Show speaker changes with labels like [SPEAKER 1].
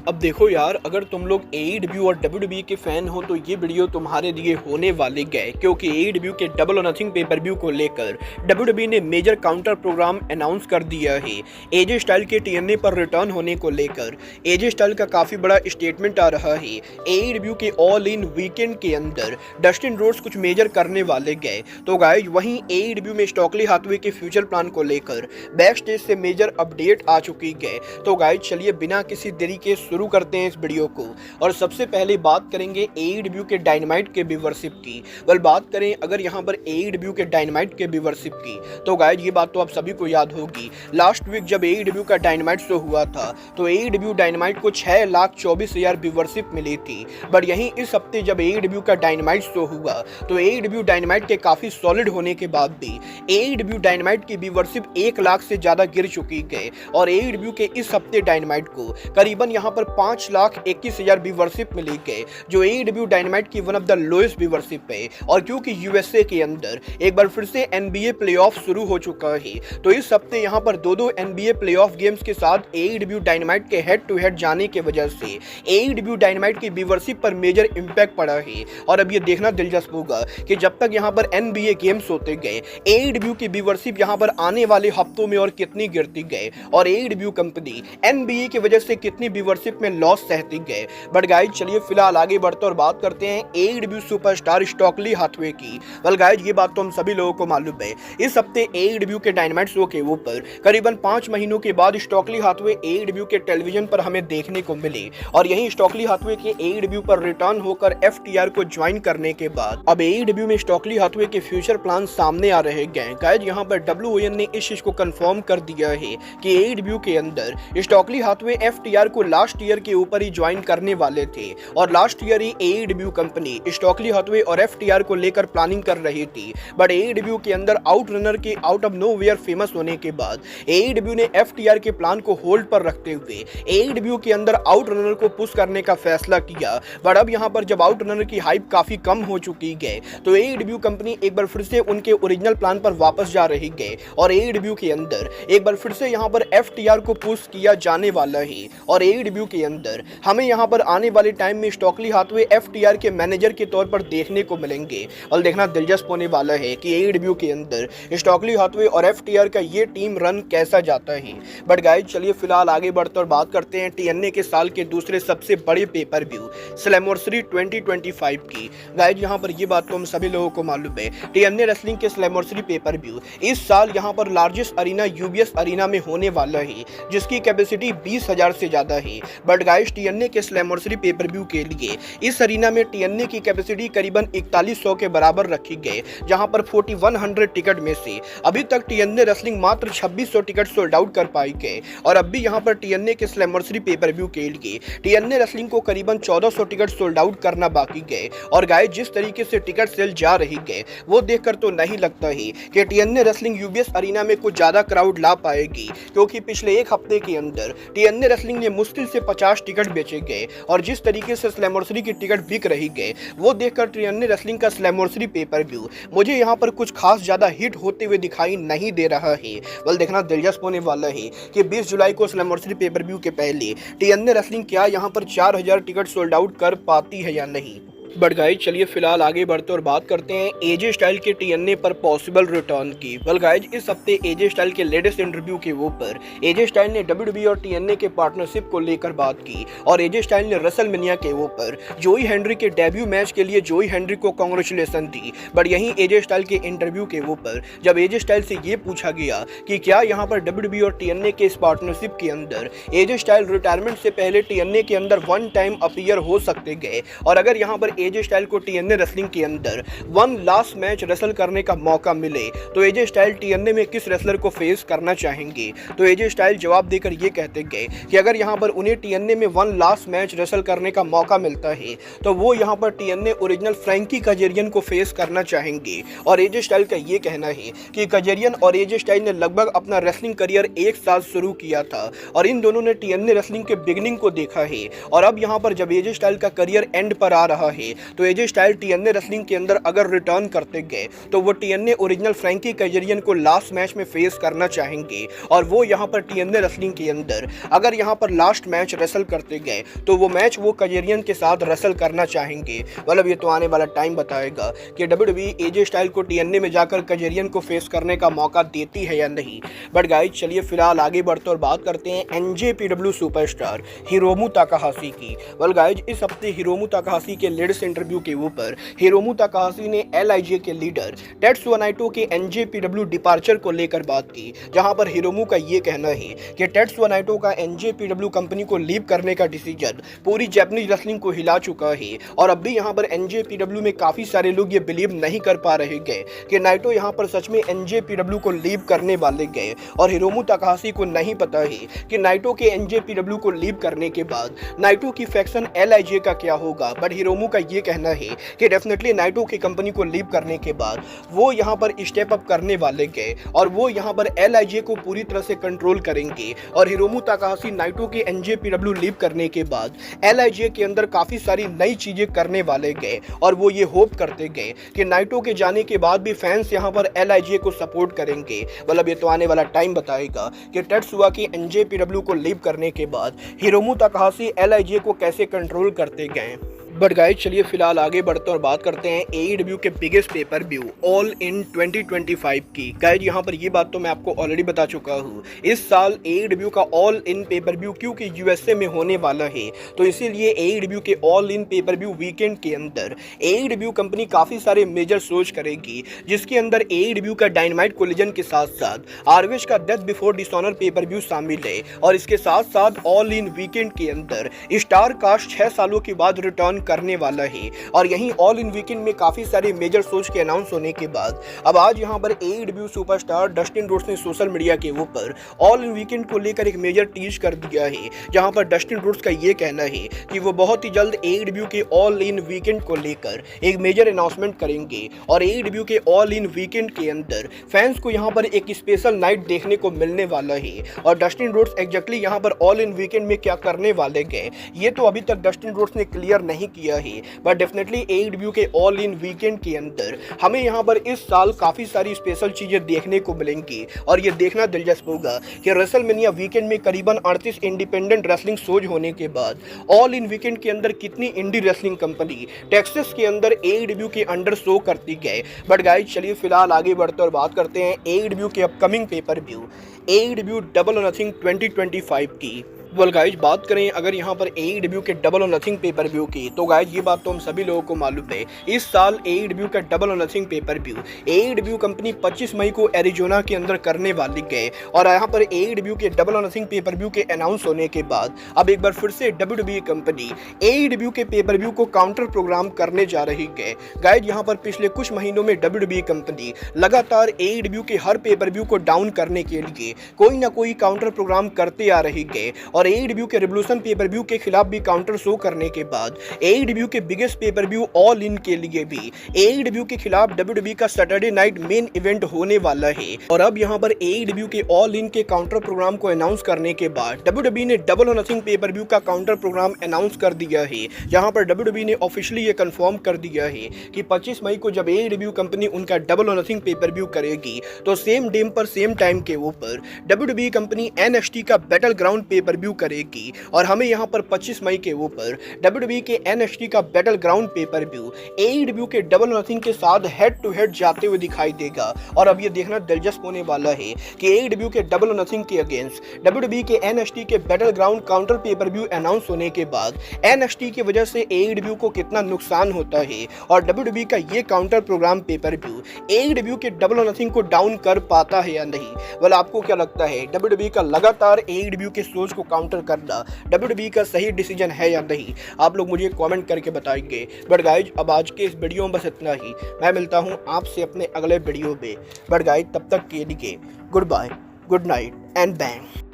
[SPEAKER 1] अब देखो यार, अगर तुम लोग AEW और WWE के फैन हो तो ये वीडियो तुम्हारे लिए होने वाले गए, क्योंकि AEW के डबल और नथिंग पेपर व्यू को लेकर WWE ने मेजर काउंटर प्रोग्राम अनाउंस कर दिया है। एजे स्टाइल के TNA पर रिटर्न होने को लेकर एजे स्टाइल का काफी बड़ा स्टेटमेंट आ रहा है। AEW के ऑल इन वीकेंड के अंदर डस्टिन रोड्स कुछ मेजर करने वाले गए। तो गाइस, वहीं AEW में स्टॉकली हाथवे के फ्यूचर प्लान को लेकर बैक स्टेज से मेजर अपडेट आ चुकी है। तो गाइस, चलिए बिना किसी देरी के शुरू करते हैं इस वीडियो को। और सबसे पहले बात करेंगे AEW के डायनामाइट के व्यूअरशिप की। बात करें अगर यहाँ पर AEW के डायनामाइट के व्यूअरशिप की, तो गाइस ये बात तो आप सभी को याद होगी। लास्ट वीक जब AEW का डायनामाइट शो हुआ था तो AEW डायनामाइट को 6,24,000 व्यूअरशिप मिली थी। बट यहीं इस हफ्ते जब AEW का डायनामाइट शो हुआ तो AEW डायनामाइट के काफी सॉलिड होने के बाद भी AEW डायनामाइट की व्यूअरशिप 1 लाख से ज्यादा गिर चुकी है। और AEW के इस हफ्ते डायनामाइट को करीबन यहाँ पर 5,21,000 व्यूअरशिप मिली है, जो AEW डायनामाइट की one of the lowest viewership है। और क्योंकि USA के अंदर एक बार फिर से NBA प्लेऑफ शुरू हो चुका है, तो इस हफ्ते यहाँ पर दो NBA प्लेऑफ गेम्स के साथ AEW डायनामाइट के हेड टू हेड जाने की वजह से AEW डायनामाइट की व्यूअरशिप पर मेजर इंपैक्ट पड़ा है। और अब ये देखना दिलचस्प होगा कि जब तक यहाँ पर NBA गेम्स होते गए AEW की व्यूअरशिप यहाँ पर आने वाले हफ्तों में और कितनी गिरती गए, और AEW कंपनी NBA की वजह से कितनी व्यूअरशिप में लॉस सहती गए। बट गाइज, चलिए फिलहाल आगे बढ़ते और बात करते हैं AEW सुपरस्टार स्टॉकली हाथवे की। गाइज, ये बात तो हम सभी लोगों को मालूम है। इस हफ्ते AEW के डायनामाइट शो के ऊपर करीबन 5 महीनों के बाद स्टॉकली हाथवे AEW के टेलीविजन पर हमें देखने को मिले। और यहीं स्टॉकली हाथवे के AEW पर रिटर्न होकर FTR को ज्वाइन करने के बाद अब AEW में स्टॉकली हाथवे के फ्यूचर प्लान सामने आ रहे हैं। गाइज, यहाँ पर WON ने इस चीज को कंफर्म कर दिया है कि AEW के अंदर स्टॉकली हाथवे FTR को लास्ट ईयर के ऊपर ही ज्वाइन करने वाले थे। और लास्ट ईयर ही AEW कंपनी स्टॉकली हाथवे और FTR को लेकर प्लानिंग कर रही थी। बट AEW के अंदर आउट रनर के आउट ऑफ नोवेयर फेमस होने के बाद AEW ने FTR के प्लान को होल्ड पर रखते हुए AEW के अंदर आउट रनर को पुश करने का फैसला किया। बट अब यहाँ पर जब आउट रनर की हाइप काफी कम हो चुकी है तो AEW कंपनी एक बार फिर से उनके ओरिजिनल प्लान पर वापस जा रही है। और AEW के अंदर एक बार फिर से यहाँ पर FTR को पुश किया जाने वाला है। और AEW के अंदर हमें यहाँ पर आने वाले टाइम में स्टॉकली हाथवे FTR के मैनेजर के तौर पर देखने को मिलेंगे। और देखना दिलचस्प होने वाला है कि AEW के अंदर स्टॉकली हाथवे और FTR का ये टीम रन कैसा जाता है। बट गाइज, चलिए फिलहाल आगे बढ़ते और बात करते हैं TNA के साल के दूसरे सबसे बड़े पेपर व्यू स्लैमवर्सरी 2025 की। गाइज, यहाँ पर ये बात तो हम सभी लोगों को मालूम है, TNA रेसलिंग के स्लैमवर्सरी पेपर व्यू इस साल यहाँ पर लार्जेस्ट अरीना UBS अरीना में होने वाला है, जिसकी कैपेसिटी 20,000 से ज्यादा है। बट गाइस, TNA के स्लैमवर्सरी पेपर व्यू के लिए इस अरीना में TNA की कैपेसिटी करीबन 4100 के बराबर रखी गई, जहां पर 4100 टिकट में से अभी तक TNA रेसलिंग मात्र 2600 टिकट सोल्ड आउट कर पाई है। और अब भी यहां पर TNA के स्लैमवर्सरी पेपर व्यू के लिए TNA रेसलिंग को करीबन 1400 टिकट सोल्ड आउट करना बाकी है। और गाइस, जिस तरीके से टिकट सेल जा रही है वो देखकर तो नहीं लगता ही कि TNA रेसलिंग UBS अरीना में कुछ ज्यादा क्राउड ला पाएगी, क्योंकि पिछले एक हफ्ते के अंदर TNA रेसलिंग ने मुश्किल से 50 टिकट बेचे गए। और जिस तरीके से स्लैमवर्सरी की टिकट बिक रही है वो देखकर TNA रेसलिंग का स्लैमवर्सरी पेपर व्यू मुझे यहाँ पर कुछ खास ज्यादा हिट होते हुए दिखाई नहीं दे रहा है। देखना दिलचस्प होने वाला है कि 20 जुलाई को स्लैमवर्सरी पेपर व्यू के पहले TNA रेसलिंग क्या यहाँ पर 4000 टिकट सोल्ड आउट कर पाती है या नहीं। बट गाइज, चलिए फिलहाल आगे बढ़ते और बात करते हैं एजे स्टाइल के TNA पर पॉसिबल रिटर्न की। गाइज, इस हफ्ते एजे स्टाइल के लेटेस्ट इंटरव्यू के ऊपर एजे स्टाइल ने WWE और TNA के पार्टनरशिप को लेकर बात की। और एजे स्टाइल ने रेसलमेनिया के ऊपर जोई हेनरी के डेब्यू मैच के लिए जोई हेनरी को कांग्रेचुलेशन दी। बट यहीं एजे स्टाइल के इंटरव्यू के ऊपर जब एजे स्टाइल से ये पूछा गया कि क्या यहाँ पर WWE और TNA के इस पार्टनरशिप के अंदर एजे स्टाइल रिटायरमेंट से पहले TNA के अंदर वन टाइम अपीयर हो सकते गए, और अगर यहाँ पर एजे स्टाइल को TNA रेसलिंग के अंदर वन लास्ट मैच रेसल करने का मौका मिले तो एजे स्टाइल TNA में किस रेसलर को फेस करना चाहेंगे। तो एजे स्टाइल जवाब देकर ये कहते गए कि अगर यहाँ पर उन्हें TNA में वन लास्ट मैच रेसल करने का मौका मिलता है तो वो यहाँ पर TNA ओरिजिनल फ्रैंकी कजेरियन को फेस करना चाहेंगे। और एजे स्टाइल का ये कहना है कि कजेरियन और एजे स्टाइल ने लगभग अपना रेसलिंग करियर एक साथ शुरू किया था और इन दोनों ने TNA रेसलिंग के बिगिनिंग को देखा है। और अब यहाँ पर जब एजे स्टाइल का करियर एंड पर आ रहा है है तो एजे स्टाइल टीएनए रेसलिंग के अंदर अगर रिटर्न करते गए तो वो टीएनए ओरिजिनल फ्रैंकी कैजेरियन को लास्ट मैच में फेस करना चाहेंगे और वो यहाँ पर टीएनए रेसलिंग के अंदर अगर यहाँ पर लास्ट मैच रेसल करते गए तो वो मैच वो कैजेरियन के साथ रेसल करना चाहेंगे। मतलब ये तो आने वाला टाइम बताएगा कि डब्ल्यूडब्ल्यूई एजे स्टाइल को टीएनए में जाकर कैजेरियन को फेस करने का मौका देती है या नहीं। बट गाइस चलिए फिलहाल आगे बढ़ते और बात करते हैं एनजेपीडब्ल्यू सुपरस्टार हिरोमू ताकाहाशी की। वेल गाइस इस हफ्ते हिरोमू ताकाहाशी के लेटेस्ट इंटरव्यू के ऊपर हिरोमू ताकाहाशी ने एलआईजे के लीडर टेत्सुया नाइटो के एनजेपीडब्ल्यू डिपार्चर को लेकर बात की, जहां पर हिरोमू का ये कहना है कि टेत्सुया नाइटो का एनजेपीडब्ल्यू कंपनी को लीव करने का डिसीजन पूरी जापानीज रेसलिंग को हिला चुका है और अब भी यहां पर एनजेपीडब्ल्यू में काफी सारे लोग ये बिलीव नहीं कर पा रहे गए कि नाइटो यहां पर सच में एनजेपीडब्ल्यू को लीव करने वाले गए और हिरोमू ताकाहाशी को नहीं पता है कि नाइटो के एनजेपीडब्ल्यू को लीव करने के बाद नाइटो की फैक्शन एलआईजे का क्या होगा। बट हिरोमू का ये कहना है कि डेफिनेटली नाइटो की कंपनी को लीव करने के बाद वो यहां पर स्टेप अप करने वाले गए और वो यहां पर एलआईजे को पूरी तरह से कंट्रोल करेंगे और हिरोमू ताकाहाशी नाइटो के एनजेपीडब्ल्यू लीव करने के बाद एलआईजे के अंदर काफी सारी नई चीजें करने वाले गए और वो ये होप करते गए कि नाइटो के जाने के बाद भी फैंस यहां पर एलआईजे को सपोर्ट करेंगे। मतलब ये तो आने वाला टाइम बताएगा कि टेत्सुया की एनजेपीडब्ल्यू को लीव करने के बाद हिरोमू ताकाहाशी एलआईजे को कैसे कंट्रोल करते गए। बट गाइस चलिए फिलहाल आगे बढ़ते और बात करते हैं एईडब्ल्यू के biggest pay per view all in 2025 की। गाइस यहाँ पर ये बात तो मैं आपको ऑलरेडी बता चुका हूँ, इस साल एईडब्ल्यू का ऑल इन पेपर व्यू क्योंकि यूएसए में होने वाला है तो इसीलिए एईडब्ल्यू के all in pay per view weekend के अंदर एईडब्ल्यू कंपनी काफी सारे मेजर सोच करेगी, जिसके अंदर एईडब्ल्यू का डायनामाइट कोलिजन के साथ साथ आरवेश का death before dishonour pay per view शामिल है और इसके साथ साथ ऑल इन वीकेंड के अंदर स्टार कास्ट 6 सालों के बाद रिटर्न करने वाला है। और यहीं ऑल इन वीकेंड में काफी सारे मेजर सोच के अनाउंस होने के बाद अब आज यहां पर एईडब्ल्यू सुपरस्टार डस्टिन रोड्स ने सोशल मीडिया के ऊपर ऑल इन वीकेंड को लेकर एक मेजर टीज कर दिया है, जहां पर डस्टिन रोड्स का यह कहना है कि वो बहुत ही जल्द एईडब्ल्यू के ऑल इन वीकेंड को लेकर एक मेजर अनाउंसमेंट करेंगे और एईडब्ल्यू के ऑल इन वीकेंड के अंदर फैंस को यहां पर एक स्पेशल नाइट देखने को मिलने वाला है। और डस्टिन रोड्स एग्जैक्टली यहां पर ऑल इन वीकेंड में क्या करने वाले गए ये तो अभी तक डस्टिन रोड्स ने क्लियर नहीं किया है, बट डेफिनेटली एईडब्ल्यू के ऑल इन वीकेंड के अंदर हमें यहां पर इस साल काफी सारी स्पेशल चीजें देखने को मिलेंगी और ये देखना दिलचस्प होगा कि रेसलमेनिया वीकेंड में करीबन 38 इंडिपेंडेंट रेसलिंग शोज होने के बाद ऑल इन वीकेंड के अंदर कितनी इंडी रेसलिंग कंपनी टेक्सास के अंदर एईडब्ल्यू के अंडर शो करती गए। बट गाइस चलिए फिलहाल आगे बढ़ते और बात करते हैं एईडब्ल्यू के upcoming paper view AEW double और नथिंग 2025 की। वेल गाइज बात करें अगर यहाँ पर एईडब्ल्यू के डबल और नथिंग पेपर व्यू की तो गाइज ये बात तो हम सभी लोगों को मालूम है, इस साल एईडब्ल्यू का डबल और nothing paper view AEW company 25 मई को एरिजोना के अंदर करने वाली गए और यहाँ पर एईडब्ल्यू के डबल और नथिंग पेपर व्यू के अनाउंस होने के बाद अब एक बार फिर से डब्ल्यूडब्ल्यूई कंपनी एईडब्ल्यू के पेपर व्यू को काउंटर प्रोग्राम करने जा रही है। गाइज यहाँ पर पिछले कुछ महीनों में डब्ल्यूडब्ल्यूई कंपनी लगातार एईडब्ल्यू के हर पेपर व्यू को डाउन करने के लिए कोई ना कोई काउंटर प्रोग्राम करते आ रही है और एईडब्ल्यू के रिवोल्यूशन पेपर व्यू के खिलाफ भी काउंटर शो करने के बाद एईडब्ल्यू के biggest pay per view all in के लिए भी एईडब्ल्यू के खिलाफ डब्ल्यूडब्ल्यूई का सैटरडे नाइट मेन इवेंट होने वाला है। और अब यहां पर एईडब्ल्यू के ऑल इन के काउंटर प्रोग्राम को अनाउंस करने के बाद डब्ल्यूडब्ल्यूई ने डबल और नथिंग पेपर व्यू का काउंटर प्रोग्राम अनाउंस कर दिया है, जहां पर डब्ल्यूडब्ल्यूई ने ऑफिशियली ये कंफर्म कर दिया है कि 25 मई को जब एईडब्ल्यू कंपनी उनका डबल और नथिंग पेपर व्यू करेगी तो सेम डे पर सेम टाइम के ऊपर डब्ल्यूडब्ल्यूई कंपनी एनएक्सटी का बैटल ग्राउंड पेपर व्यू करेगी और हमें यहां पर 25 मई के ऊपर डब्ल्यूडब्ल्यूई के एनएक्सटी का battle ground paper view AEW के डबल और नथिंग के साथ हेड टू हेड जाते हुए दिखाई देगा। और अब ये देखना दिलचस्प होने वाला है कि एईडब्ल्यू के डबल और नथिंग के अगेंस्ट डब्ल्यूडब्ल्यूई के एनएक्सटी के battle ground counter pay per view announce होने के बाद एनएक्सटी की वजह से एईडब्ल्यू को कितना नुकसान होता है और डब्ल्यूडब्ल्यूई का ये counter program pay per view AEW के डबल और नथिंग को डाउन कर पाता है या नहीं। वेल आपको क्या लगता है डब्ल्यूडब्ल्यूई का लगातार एईडब्ल्यू के सोच को काउंटर करना डब्ल्यूडब्ल्यूई का सही डिसीजन है या नहीं? आप लोग मुझे कमेंट करके बताएंगे। बट गाइज अब आज के इस वीडियो में बस इतना ही, मैं मिलता हूं आपसे अपने अगले वीडियो में। बट गाइज तब तक के लिए goodbye, good night and bang.